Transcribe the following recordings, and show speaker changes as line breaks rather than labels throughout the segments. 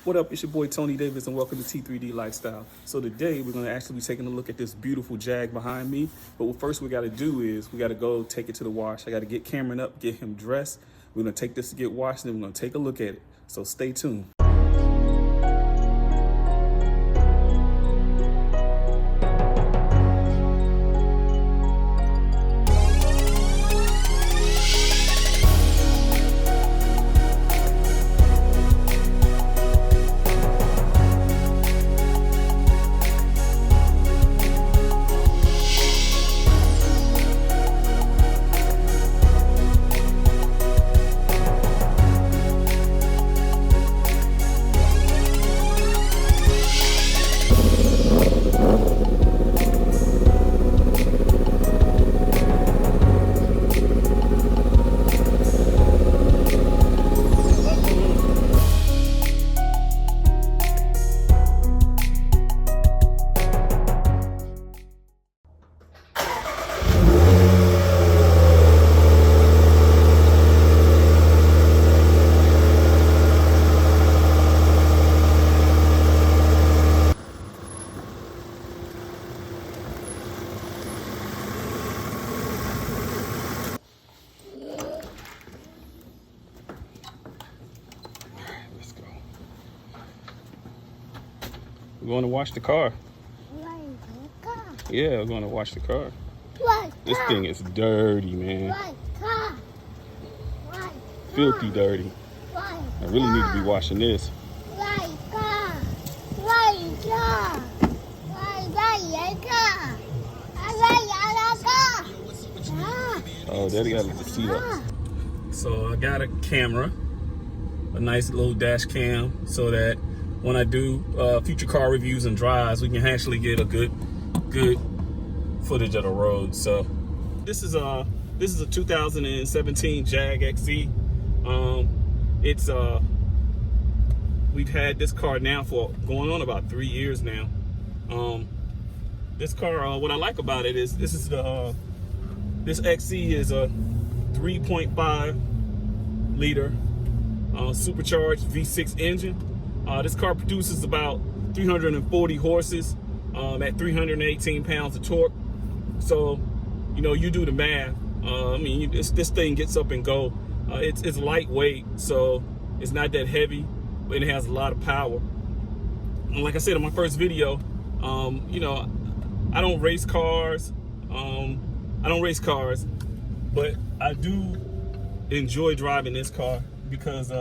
What up, it's your boy Tony Davis and welcome to T3D Lifestyle. So today we're going to actually be taking a look at this beautiful Jag behind me. But what first we got to do is we got to go take it to the wash. I got to get Cameron up, get him dressed. We're going to take this to get washed and then we're going to take a look at it. So stay tuned. We're going to wash the car. Yeah, we're going to wash the car. This thing is dirty, man. Filthy dirty. I really need to be washing this. Oh, daddy got the seat up. So I got a camera, a nice little dash cam, so that when I do future car reviews and drives, we can actually get a good footage of the road. So this is a 2017 Jag XE. We've had this car now for going on about 3 years now. This car, what I like about it is this XE is a 3.5 liter supercharged V6 engine. This car produces about 340 horses at 318 pounds of torque. So, you know, you do the math. I mean, this thing gets up and go. It's lightweight, so it's not that heavy, but it has a lot of power. And like I said in my first video, you know, I don't race cars. But I do enjoy driving this car because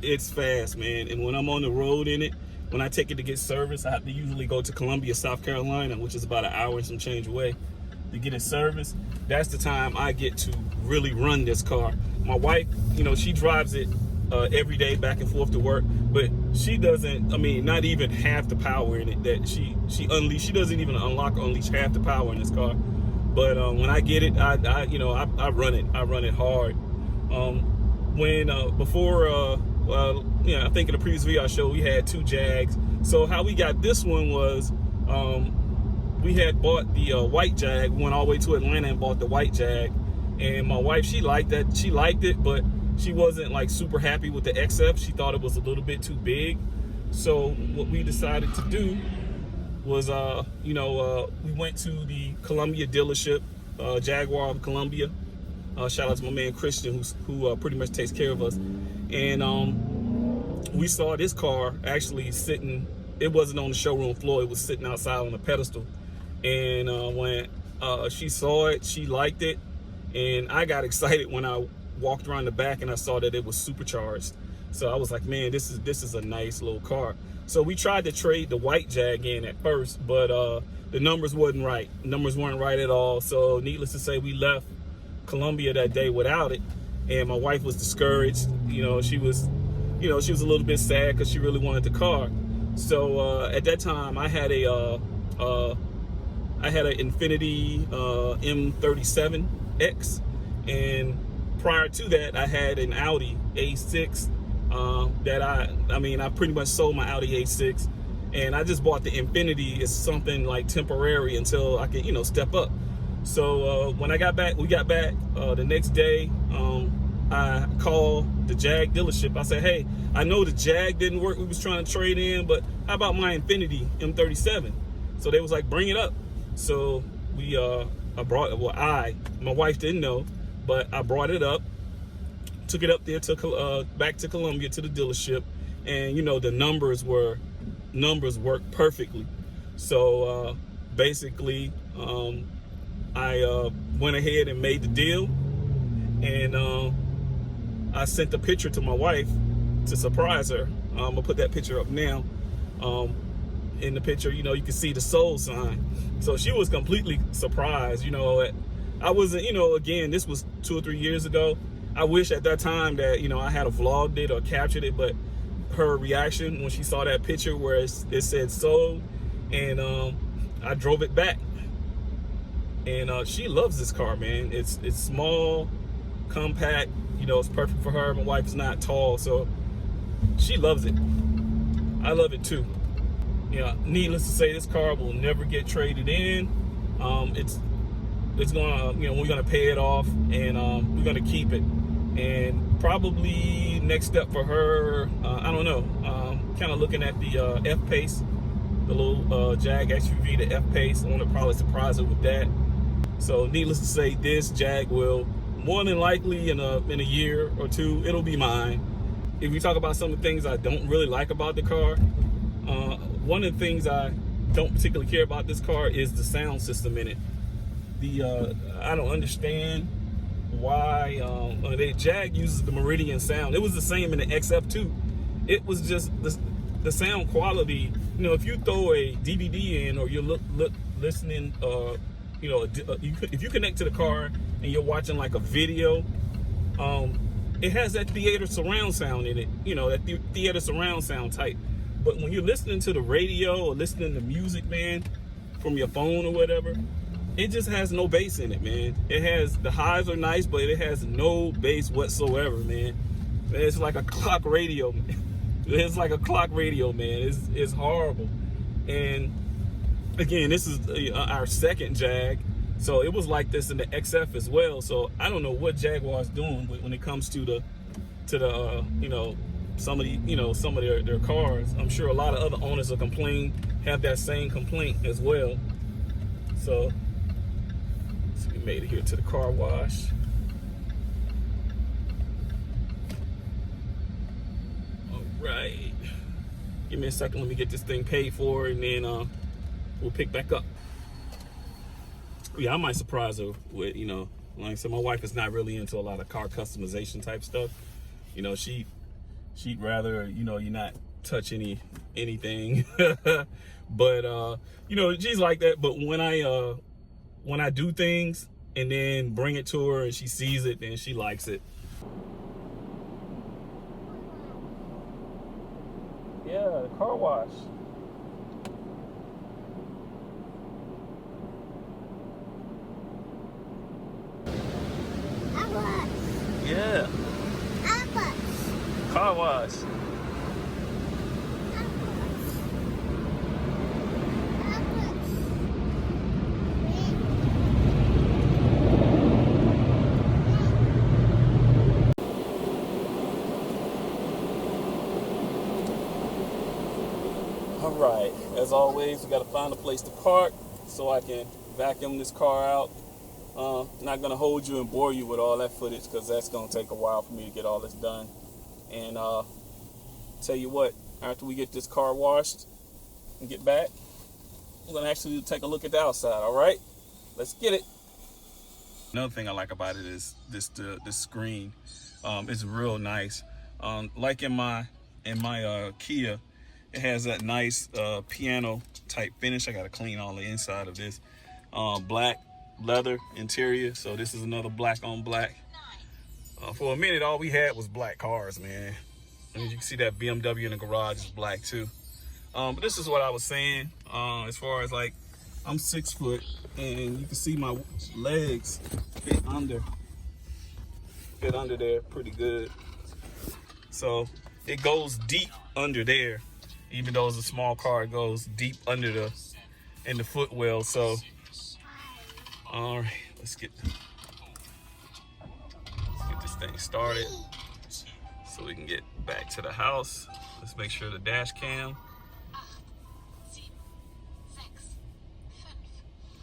it's fast, man. And when I'm on the road in it, when I take it to get service, I have to usually go to Columbia, South Carolina, which is about an hour and some change away, to get it serviced. That's the time I get to really run this car. My wife, you know, she drives it every day back and forth to work, but she doesn't, I mean, not even half the power in it that she unleashed. She doesn't even unlock or unleash half the power in this car. But when I get it, I run it. I run it hard. I think in the previous video I showed we had 2 Jags. So how we got this one was we had bought the white Jag. We went all the way to Atlanta and bought the white Jag. And my wife, she liked that. She liked it, but she wasn't like super happy with the XF. She thought it was a little bit too big. So what we decided to do was, we went to the Columbia dealership, Jaguar of Columbia. Shout out to my man Christian, who pretty much takes care of us. And we saw this car actually sitting. It wasn't on the showroom floor. It was sitting outside on a pedestal. And when she saw it, she liked it. And I got excited when I walked around the back and I saw that it was supercharged. So I was like, man, this is a nice little car. So we tried to trade the white Jag in at first, but the numbers wasn't right. Numbers weren't right at all. So needless to say, we left Columbia that day without it. And my wife was discouraged. You know, she was a little bit sad because she really wanted the car. So at that time, I had an Infiniti M37X, and prior to that, I had an Audi A6 that I pretty much sold my Audi A6, and I just bought the Infiniti as something like temporary until I could, step up. So when we got back the next day, I called the Jag dealership. I said, hey, I know the Jag didn't work. We was trying to trade in, but how about my Infiniti M37? So they was like, bring it up. So we, I brought, well, my wife didn't know, but I brought it up, took it up there to back to Columbia to the dealership, and you know the numbers worked perfectly. So basically, I went ahead and made the deal, and I sent the picture to my wife to surprise her. I'm gonna put that picture up now. In the picture, you know, you can see the sold sign. So she was completely surprised. You know, I wasn't, you know, again, this was 2 or 3 years ago. I wish at that time that, you know, I had vlogged it or captured it, but her reaction when she saw that picture where it said sold, and I drove it back. And she loves this car, man. It's small, compact, you know, it's perfect for her. My wife is not tall, so she loves it. I love it too. You know, needless to say, this car will never get traded in. It's gonna, you know, we're gonna pay it off, and we're gonna keep it. And probably next step for her, I don't know, kind of looking at the F-Pace, the little Jag SUV, the F-Pace. I want to probably surprise her with that. So needless to say, this Jag will more than likely in a year or two, it'll be mine. If we talk about some of the things I don't really like about the car, one of the things I don't particularly care about this car is the sound system in it. I don't understand why the Jag uses the Meridian sound. It was the same in the XF too. It was just the sound quality. You know, if you throw a DVD in or you're listening, you know, if you connect to the car and you're watching like a video, it has that theater surround sound in it. You know, that theater surround sound type. But when you're listening to the radio or listening to music, man, from your phone or whatever, it just has no bass in it, man. It has, the highs are nice, but it has no bass whatsoever, man. It's like a clock radio. It's like a clock radio, man. It's horrible. And again, this is our second Jag, so it was like this in the XF as well. So I don't know what Jaguar's doing when it comes to the you know, some of their cars. I'm sure a lot of other owners will have that same complaint as well. So we made it here to the car wash. All right, give me a second. Let me get this thing paid for, and then we'll pick back up. Yeah, I might surprise her with, you know, like I said, my wife is not really into a lot of car customization type stuff. You know, she'd rather, you know, you not touch anything. But you know, she's like that. But when I do things and then bring it to her and she sees it, then she likes it. Yeah, the car wash. Yeah. Car wash. All right, as always, we got to find a place to park so I can vacuum this car out. Not gonna hold you and bore you with all that footage because that's gonna take a while for me to get all this done. And tell you what, after we get this car washed and get back, we're gonna actually take a look at the outside. All right, let's get it. Another thing I like about it is this screen. It's real nice. Like in my Kia, it has that nice piano type finish. I gotta clean all the inside of this. Black leather interior, so this is another black on black. For a minute, all we had was black cars, man. And you can see that BMW in the garage is black too. But this is what I was saying, as far as like, I'm 6 foot, and you can see my legs fit under there pretty good. So it goes deep under there, even though it's a small car. It goes deep under in the footwell. So all right, let's get this thing started so we can get back to the house. Let's make sure the dash cam.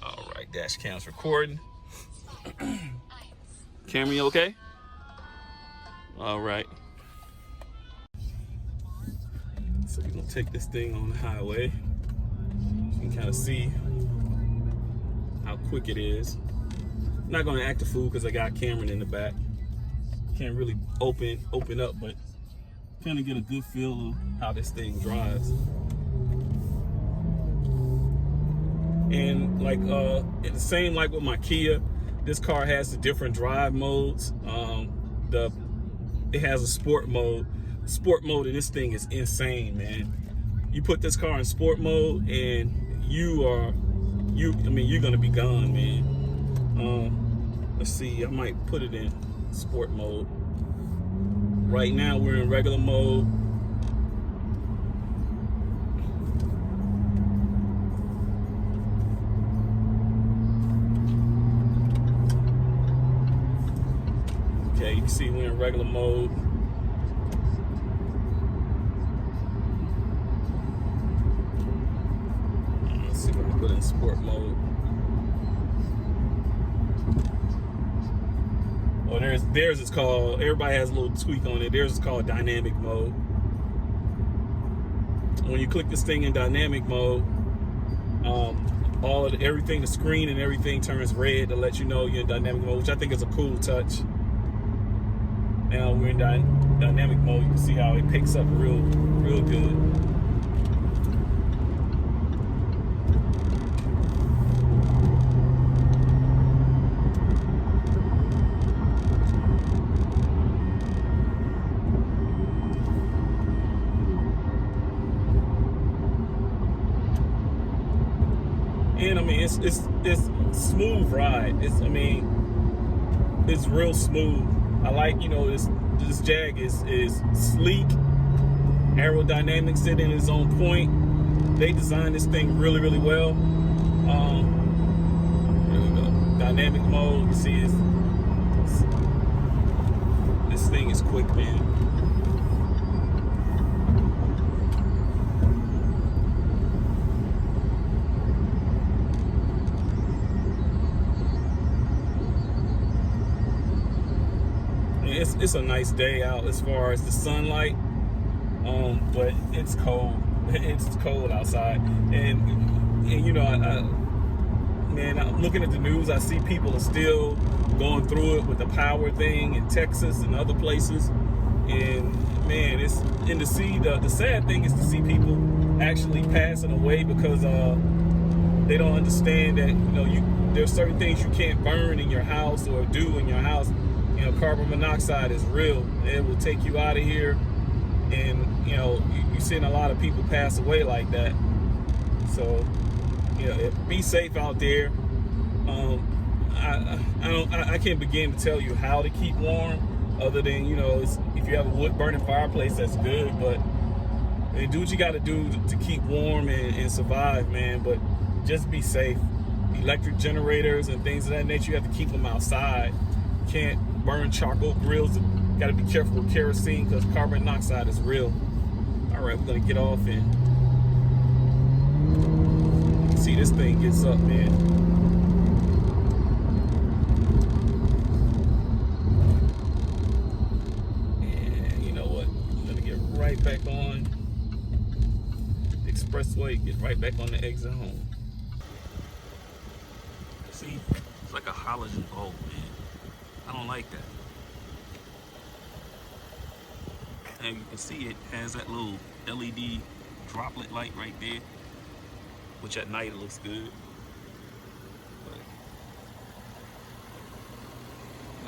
All right, dash cam's recording. Camera, you okay? All right. So we're gonna take this thing on the highway. You can kind of see how quick it is. I'm not gonna act a fool because I got Cameron in the back. Can't really open up, but kind of get a good feel of how this thing drives. And like it's the same like with my Kia, this car has the different drive modes. It has a sport mode. Sport mode in this thing is insane, man. You put this car in sport mode and you're gonna be gone, man. Let's see, I might put it in sport mode. Right now we're in regular mode. Okay, you can see we're in regular mode. Let's see if I can put it in sport mode. Oh, theirs is called, everybody has a little tweak on it. Theirs is called dynamic mode. When you click this thing in dynamic mode, everything, the screen and everything turns red to let you know you're in dynamic mode, which I think is a cool touch. Now we're in dynamic mode. You can see how it picks up real good. And I mean, it's smooth ride. It's real smooth. I like, this Jag is sleek. Aerodynamics it in its own point. They designed this thing really well. There we go. Dynamic mode. You see, this thing is quick, man. It's a nice day out as far as the sunlight, but it's cold. It's cold outside, and I'm looking at the news. I see people are still going through it with the power thing in Texas and other places, and man, the sad thing is to see people actually passing away because they don't understand that there's certain things you can't burn in your house or do in your house. Carbon monoxide is real. It will take you out of here, and you're seeing a lot of people pass away like that. So be safe out there. I can't begin to tell you how to keep warm, other than if you have a wood burning fireplace, that's good, but do what you got to do to keep warm and survive, man. But just be safe. Electric generators and things of that nature, you have to keep them outside. You can't burn charcoal grills. Got to be careful with kerosene because carbon monoxide is real. All right, we're gonna get off and see this thing gets up, man. And you know what? I'm gonna get right back on the expressway. Get right back on the exit home. See, it's like a halogen bulb, man. I don't like that. And you can see it has that little LED droplet light right there, which at night it looks good. But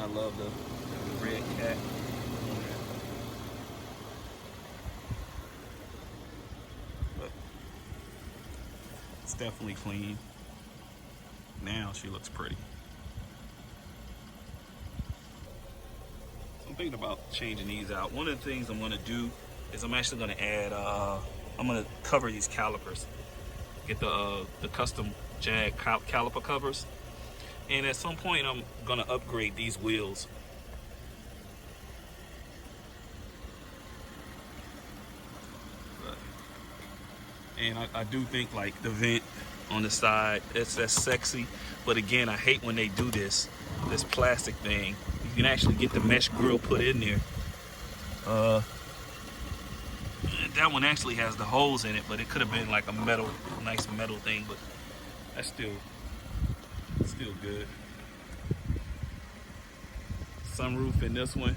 I love the red cat. But it's definitely clean. Now she looks pretty. I'm thinking about changing these out. One of the things I'm gonna do is I'm actually gonna add, I'm gonna cover these calipers. Get the custom Jag caliper covers. And at some point I'm gonna upgrade these wheels. And I do think like the vent on the side, that's sexy. But again, I hate when they do this plastic thing. You can actually get the mesh grill put in there. That one actually has the holes in it, but it could have been like a nice metal thing, but that's still good. Sunroof in this one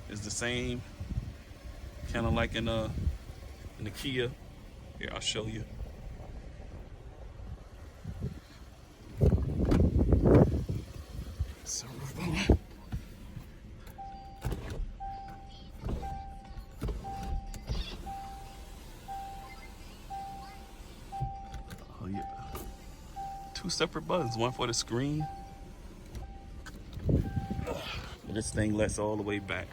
is the same, kind of like in the Kia. Here, I'll show you. Sunroof on. Oh yeah, 2 separate buttons, one for the screen. This thing lets all the way back.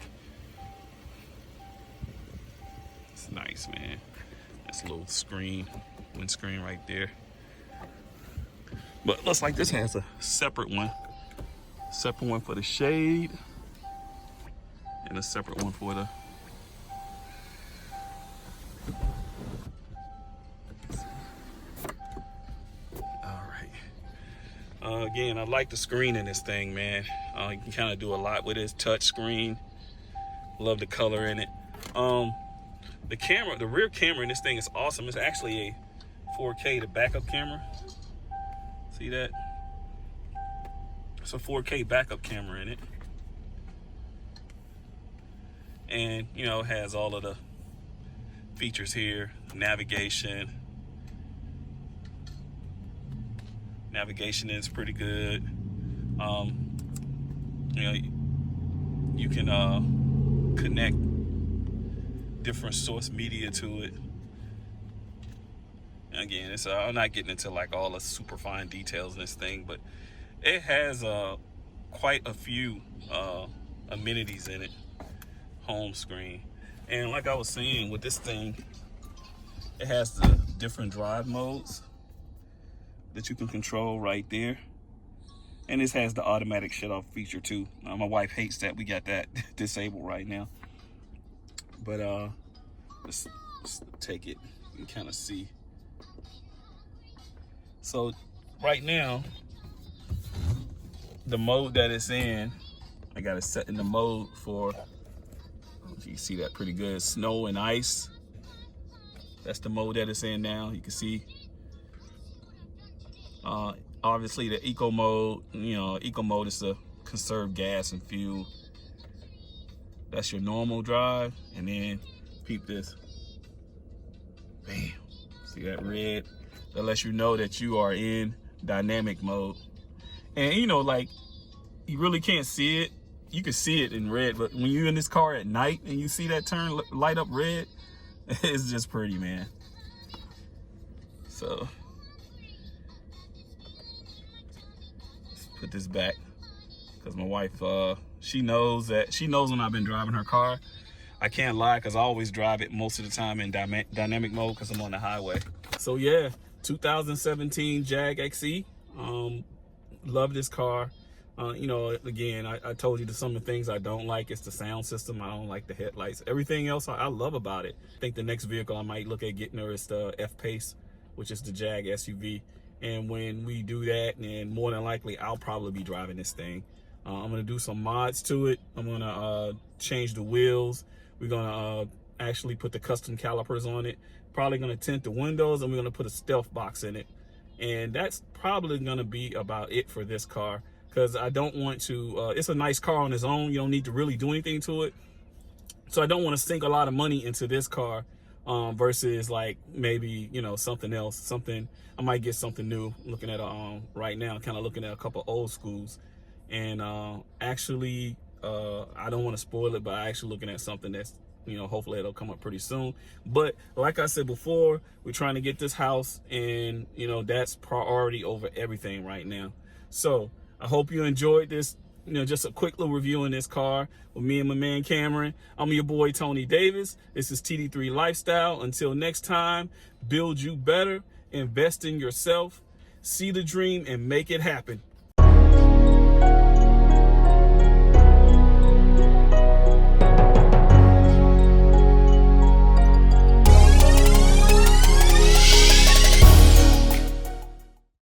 It's nice, man. That's a little windscreen right there. But looks like this has a separate one for the shade, and a separate one for the. Again, I like the screen in this thing, man. You can kind of do a lot with this touch screen. Love the color in it. The rear camera in this thing is awesome. It's actually a 4K, the backup camera. See that? It's a 4K backup camera in it. And, you know, it has all of the features here. Navigation is pretty good. You know, you can connect different source media to it. Again, it's I'm not getting into like all the super fine details in this thing, but it has quite a few amenities in it. Home screen, and like I was saying with this thing, it has the different drive modes that you can control right there, and this has the automatic shut off feature too. My wife hates that we got that disabled right now, but let's take it and kind of see. So right now, the mode that it's in, I got it set in the mode for, you can see that pretty good, snow and ice. That's the mode that it's in now. You can see obviously the eco mode, you know, eco mode is to conserve gas and fuel. That's your normal drive. And then peep this, bam, see that red? That lets you know that you are in dynamic mode. And you know, like, you really can't see it. You can see it in red, but when you're in this car at night and you see that turn light up red, it's just pretty, man. So let's put this back, because my wife, she knows when I've been driving her car. I can't lie, because I always drive it most of the time in dynamic mode because I'm on the highway. So yeah, 2017 Jag XE. Love this car. You know, again, I told you some of the things I don't like. It's the sound system. I don't like the headlights. Everything else I love about it. I think the next vehicle I might look at getting her is the F-Pace, which is the Jag SUV. And when we do that, and more than likely, I'll probably be driving this thing. I'm gonna do some mods to it. I'm gonna change the wheels. We're gonna actually put the custom calipers on it. Probably gonna tint the windows, and we're gonna put a stealth box in it. And that's probably gonna be about it for this car, because I don't want to, it's a nice car on its own. You don't need to really do anything to it. So I don't want to sink a lot of money into this car versus like maybe, you know, something else. I might get something new. Looking at right now, kind of looking at a couple old schools. And actually, I don't want to spoil it, but I'm actually looking at something that's, you know, hopefully it'll come up pretty soon. But like I said before, we're trying to get this house, and, you know, that's priority over everything right now. So I hope you enjoyed this, you know, just a quick little review in this car with me and my man Cameron. I'm your boy Tony Davis. This is TD3 Lifestyle. Until next time, build you better, invest in yourself, see the dream, and make it happen.